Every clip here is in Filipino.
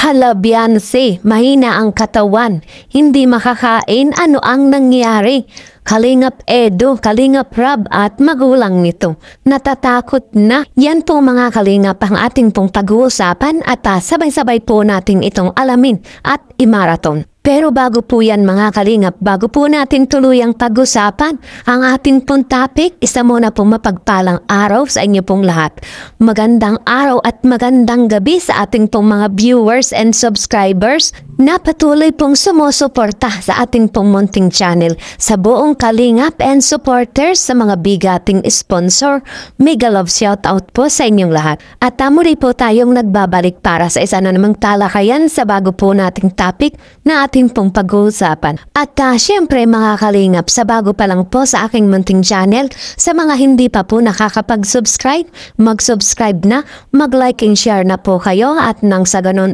Hala, Beyonce, mahina ang katawan. Hindi makakain, ano ang nangyari? Kalingap Edo, Kalingap Rab at magulang nito. Natatakot na. Yan po mga kalingap ang ating pong pag-uusapan at sabay-sabay po natin itong alamin at imaraton. Pero bago po yan mga kalingap, bago po natin tuluyang pag-usapan ang ating pong topic, isa muna pong mapagpalang araw sa inyo pong lahat. Magandang araw at magandang gabi sa ating pong mga viewers and subscribers na patuloy pong sumusuporta sa ating pong munting channel. Sa buong kalingap and supporters sa mga bigating sponsor, mega love shoutout po sa inyong lahat. At muli po tayong nagbabalik para sa isa na namang talakayan sa bago po nating topic na ating pong pag-uusapan. At syempre mga kalingap, sa bago pa lang po sa aking munting channel, sa mga hindi pa po nakakapag-subscribe, mag-subscribe na, mag-like and share na po kayo at nang sa ganun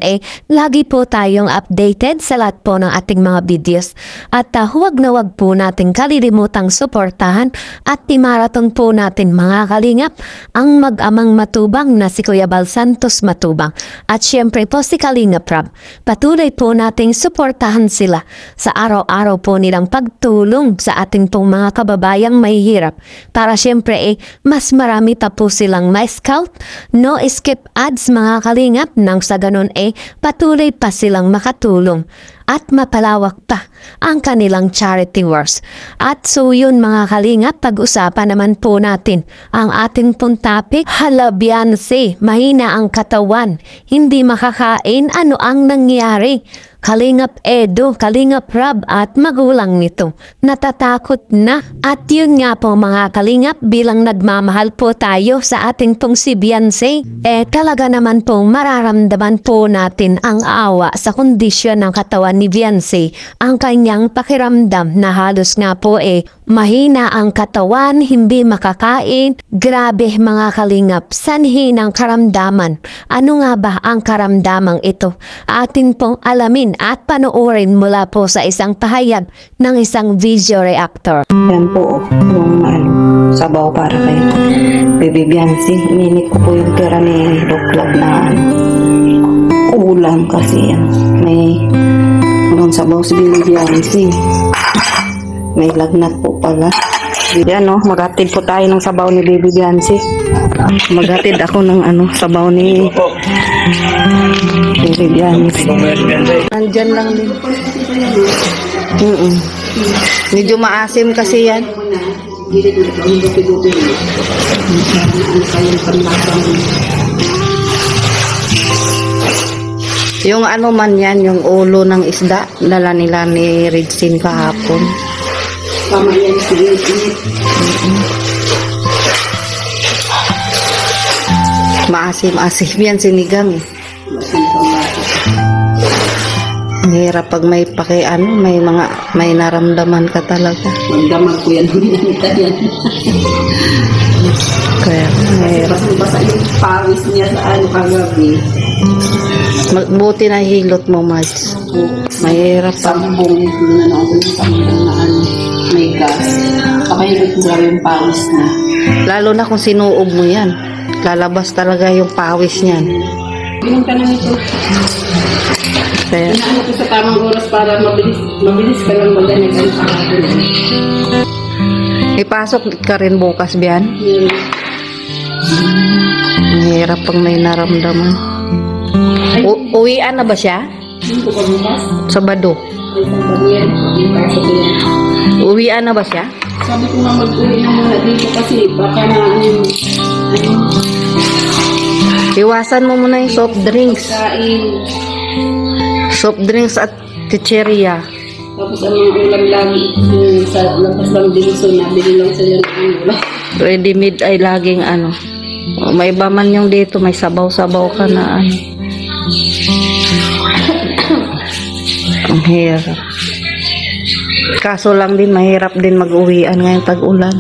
lagi po tayong updated sa lahat po ng ating mga videos. At huwag na huwag po natin kalilimutang suportahan at imaraton po natin mga kalingap ang mag-amang matubang na si Kuya Bal Santos Matubang. At syempre po si Kalingap Rab. Patuloy po nating suportahan sila sa araw-araw po nilang pagtulong sa ating pong mga kababayang mahihirap para syempre mas marami pa po silang ma-scout, no skip ads mga kalingap nang sa ganun patuloy pa silang makatulong at mapalawak pa ang kanilang charity works. At so yun mga kalingap, pag-usapan naman po natin ang ating pong topic. Hala, Beyonce, mahina ang katawan, hindi makakain, ano ang nangyari? Kalingap Edo, Kalingap Rab at magulang nito. Natatakot na. At yun nga po mga kalingap, bilang nagmamahal po tayo sa ating pong si Beyonce, talaga naman pong mararamdaman po natin ang awa sa kondisyon ng katawan ni Beyonce. Ang kanyang pakiramdam na halos nga po mahina ang katawan, hindi makakain. Grabe mga kalingap, sanhi ng karamdaman. Ano nga ba ang karamdamang ito? Atin pong alamin at panoorin mula po sa isang pahayag ng isang video reactor. Yan po, yung sabaw para kay Baby Beyonce. Ininit ko po yung pera ni Doklap na ulam kasi may sabaw si Baby Beyonce. May lagnat po pala. Yan maghatid po tayo ng sabaw ni Baby Beyonce. Maghatid ako ng sabaw ni Baby Beyonce. Nandyan lang din. Medyo maasim kasi yan. Yung man yan, yung ulo ng isda, dala nila ni Ridsin kahapon. Tama yan, maasim-asim yan sinigang. Ang hirap pag may may naramdaman ka talaga. Magdamag ko yan. Kaya mahirap. Basta yung pawis niya sa kagabi. Buti na hilot mo, Mads. Mahirap pa. Sambong na may gas. Pakahilot mo lang yung pawis niya. Lalo na kung sinuob mo yan. Lalabas talaga yung pawis niyan. Ganun ka na nito. Kaya inaano ko sa tamang oras para mabilis ka lang maganig ang kahapon. Ipasok ka rin bukas, Bian? Mahirap pang may naramdaman. Uwian na ba siya? Hindi ko bukas. Sabado. Uwian na ba siya? Sabi ko nga mag-uwi na muna dito kasi baka na iwasan mo muna yung soft drinks. Soft drinks at chicheria. Tapos ang mga ulam lagi sa labas lang din so nabili lang sa yan ang ulam. Ready made ay laging may iba man yung dito, may sabaw-sabaw ka na Ang hirap. Kaso lang din, mahirap din mag-uwian ngayong tag-ulan.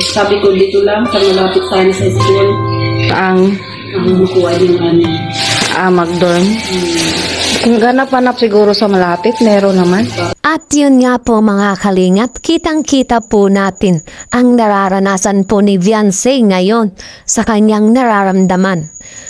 Sabi ko dito lang, sa malapit sana sa school. Ang makuha yung McDorm. Ganap-ganap siguro sa malapit, meron naman. At yun nga po mga kalingap, kitang-kita po natin ang nararanasan po ni Viancy ngayon sa kanyang nararamdaman.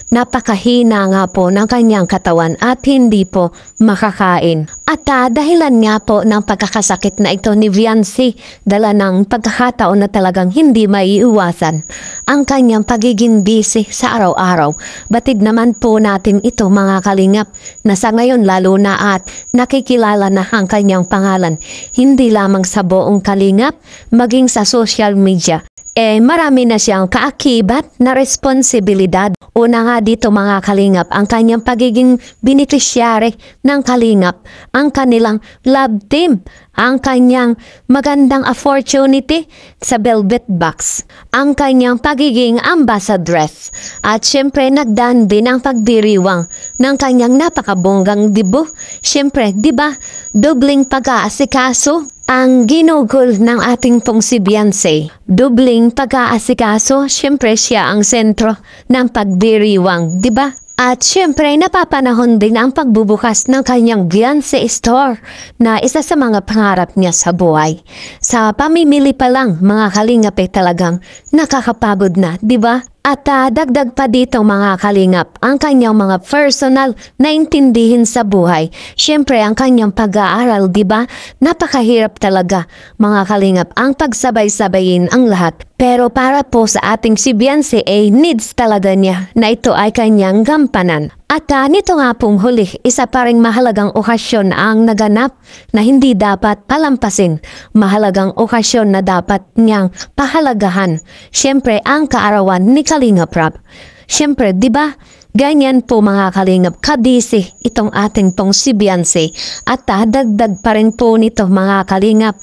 Napakahina nga po ng kanyang katawan at hindi po makakain. At dahilan nga po ng pagkakasakit na ito ni Viancy, dala ng pagkakataon na talagang hindi maiiwasan ang kanyang pagiging busy sa araw-araw. Batid naman po natin ito mga kalingap na sa ngayon lalo na at nakikilala na ang kanyang pangalan hindi lamang sa buong kalingap maging sa social media. Marami na siyang kaakibat na responsibilidad. Una nga dito mga kalingap, ang kanyang pagiging beneficiary ng kalingap, ang kanilang love team, ang kanyang magandang opportunity sa Velvet Box, ang kanyang pagiging ambassadress, at syempre nagdaan din ang pagdiriwang ng kanyang napakabonggang dibo. Syempre, di ba, dobling pag-aasikaso ang ginugol ng ating pong si Viancy. Dubling pag-aasikaso, syempre siya ang sentro ng pagdiriwang, di ba? At syempre napapanahon din ang pagbubukas ng kanyang Viancy Store na isa sa mga pangarap niya sa buhay. Sa pamimili pa lang mga kalingap talagang nakakapagod na, di ba? At dagdag pa dito mga kalingap, ang kanyang mga personal na intindihin sa buhay. Siyempre ang kanyang pag-aaral, di ba? Napakahirap talaga mga kalingap ang pagsabay-sabayin ang lahat. Pero para po sa ating si Viancy needs talaga niya na ito ay kanyang gampanan. At nito nga pong huli, isa pa ring mahalagang okasyon ang naganap na hindi dapat palampasin. Mahalagang okasyon na dapat niyang pahalagahan. Siyempre, ang kaarawan ni Kalingap Rab. Siyempre, di ba? Ganyan po mga kalingap, kabisi itong ating pong si Viancy. At dagdag pa rin po nito mga kalingap,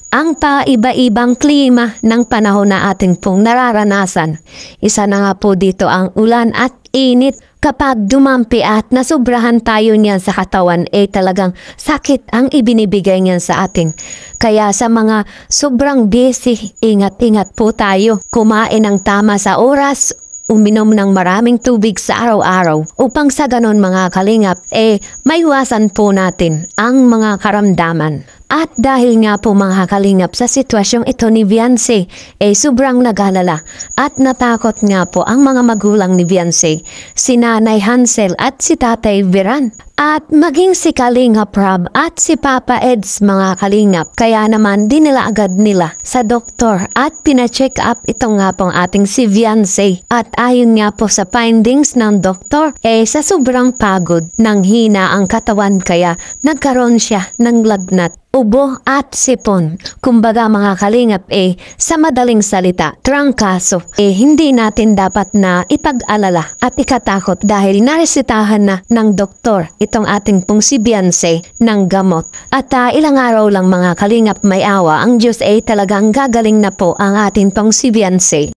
ang paiba-ibang klima ng panahon na ating pong nararanasan. Isa na nga po dito ang ulan at init. Kapag dumampi at nasubrahan tayo niyan sa katawan, talagang sakit ang ibinibigay niyan sa atin. Kaya sa mga sobrang busy, ingat-ingat po tayo. Kumain ng tama sa oras, uminom ng maraming tubig sa araw-araw upang sa ganon mga kalingap, maiwasan po natin ang mga karamdaman. At dahil nga po mga kalingap sa sitwasyong ito ni Viancy, sobrang nag-alala at natakot nga po ang mga magulang ni Viancy, si Nanay Hansel at si Tatay Viran. At maging si Kalingap Rab at si Papa Eds mga kalingap. Kaya naman dinila agad nila sa doktor at pina-check up ito nga pong ating si Viancy. At ayon nga po sa findings ng doktor, sa sobrang pagod nang hina ang katawan kaya nagkaroon siya ng lagnat, ubo at sipon. Kumbaga mga kalingap sa madaling salita, trangkaso. Hindi natin dapat na ipag-alala at ikatakot dahil naresitahan na ng doktor itong ating pong si Viancy ng gamot. At ilang araw lang mga kalingap may awa, ang Diyos talagang gagaling na po ang ating pong si Viancy.